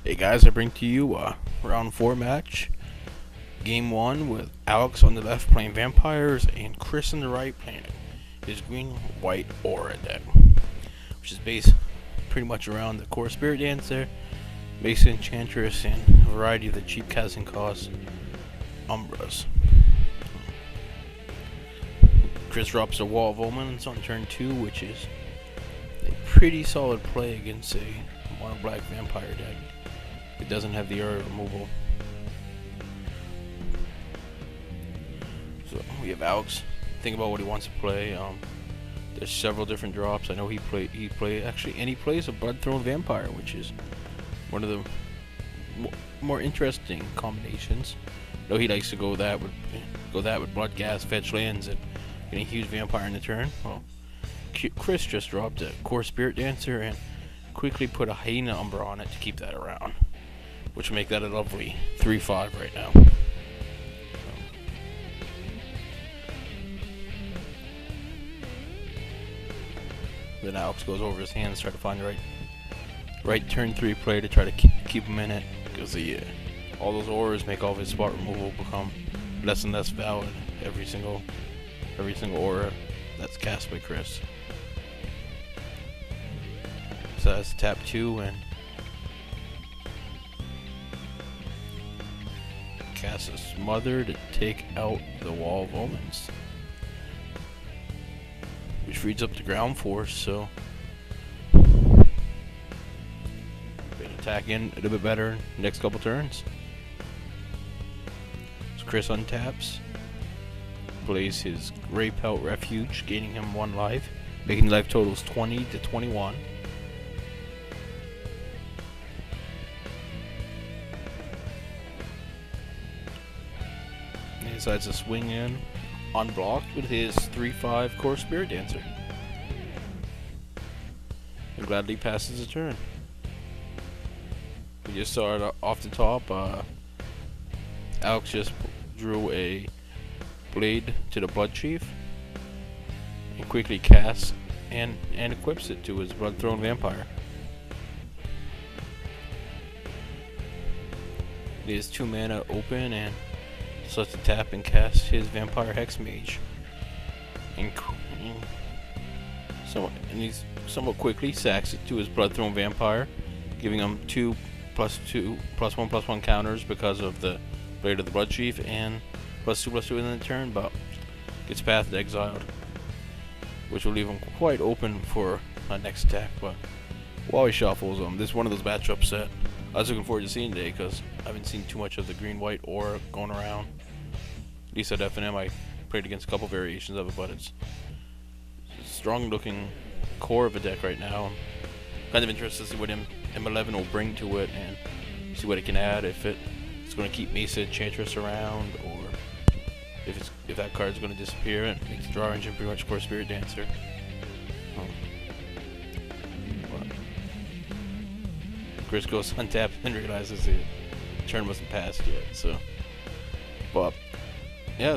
Hey guys, I bring to you a round 4 match. Game 1 with Alex on the left playing vampires and Kris on the right playing his green-white aura deck, which is based pretty much around the core spirit dancer, basic enchantress, and a variety of the cheap casting cost umbras. Kris drops a wall of omens on turn 2, which is a pretty solid play against a mono black vampire deck. It doesn't have the aura removal. So we have Alex think about what he wants to play. There's several different drops. I know he plays a Blood-Throne Vampire, which is one of the more interesting combinations. I know he likes to go that with Blood Gas, fetch lands, and getting a huge vampire in the turn. Well, Kris just dropped a core spirit dancer and quickly put a hyena umbra on it to keep that around, which will make that a lovely 3/5 right now. Then Alex goes over his hands, try to find the right turn 3 play to try to keep him in it, because all those auras make all of his spot removal become less and less valid every single aura that's cast by Kris. So that's tap 2 and cast a Smother to take out the Wall of Omens, which frees up the ground force, so attack in a little bit better next couple turns. So Kris untaps, plays his Gray Pelt Refuge, gaining him 1 life, making the life totals 20 to 21. He decides to swing in unblocked with his 3/5 core spirit dancer, and gladly passes the turn. We just saw it off the top. Alex just drew a blade to the Blood Chief and quickly casts and equips it to his Blood-Throne Vampire. He has 2 mana open and starts to tap and cast his Vampire Hex Mage. And he somewhat quickly sacks it to his Blood-Throne Vampire, giving him 2/+2/+1/+1 counters because of the Blade of the Blood Chief, and +2/+2 in the turn, but gets pathed exiled, which will leave him quite open for a next attack. But while he shuffles him, this is one of those matchups that I was looking forward to seeing today, because I haven't seen too much of the green-white aura going around. At least at FNM, I played against a couple variations of it, but it's a strong-looking core of a deck right now. I'm kind of interested to see what M11 will bring to it and see what it can add. If it's going to keep Mesa Enchantress around, or if that card's going to disappear and makes the draw engine pretty much core spirit dancer. Kris goes untapped and realizes the turn wasn't passed yet. So, but yeah,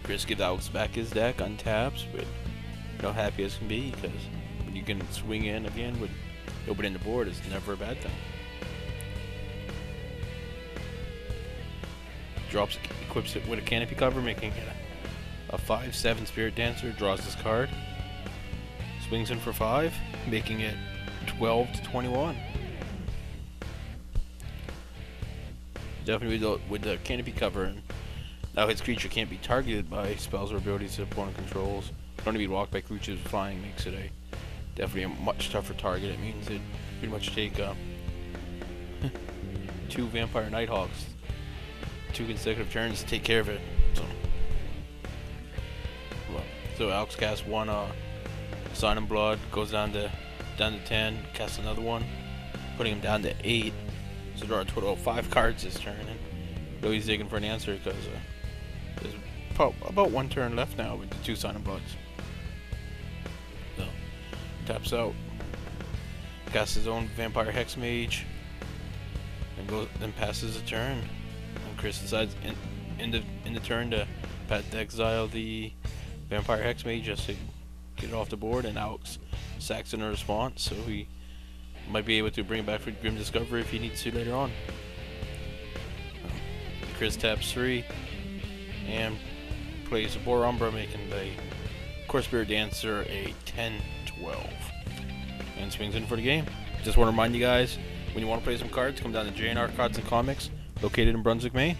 Kris gives Alex back his deck, untaps, but happy as can be, because when you can swing in again with opening the board, it's never a bad thing. Equips it with a canopy cover, making it a 5/7 spirit dancer. Draws this card, swings in for 5, making it 12 to 21. Definitely with the canopy cover, and now his creature can't be targeted by spells or abilities the opponent controls. Don't be blocked by creatures flying, makes it definitely a much tougher target. It means it pretty much take 2 Vampire Nighthawks 2 consecutive turns to take care of it. So Alex casts 1 Sign of Blood, goes down to 10, casts another one, putting him down to 8. So draw a total of 5 cards this turn, and though he's digging for an answer, because there's about 1 turn left now with the 2 Sign of Bloods. So taps out, casts his own Vampire Hex Mage, and passes a turn. And Kris decides in the turn to exile the Vampire Hex Mage just to get it off the board, and Alex sacks in a response, so he might be able to bring it back for Grim Discovery if he needs to later on. Kris taps 3 and plays a Boar Umbra, making the Core Spirit Dancer a 10-12, and swings in for the game. Just want to remind you guys, when you want to play some cards, come down to J&R Cards and Comics, located in Brunswick, Maine.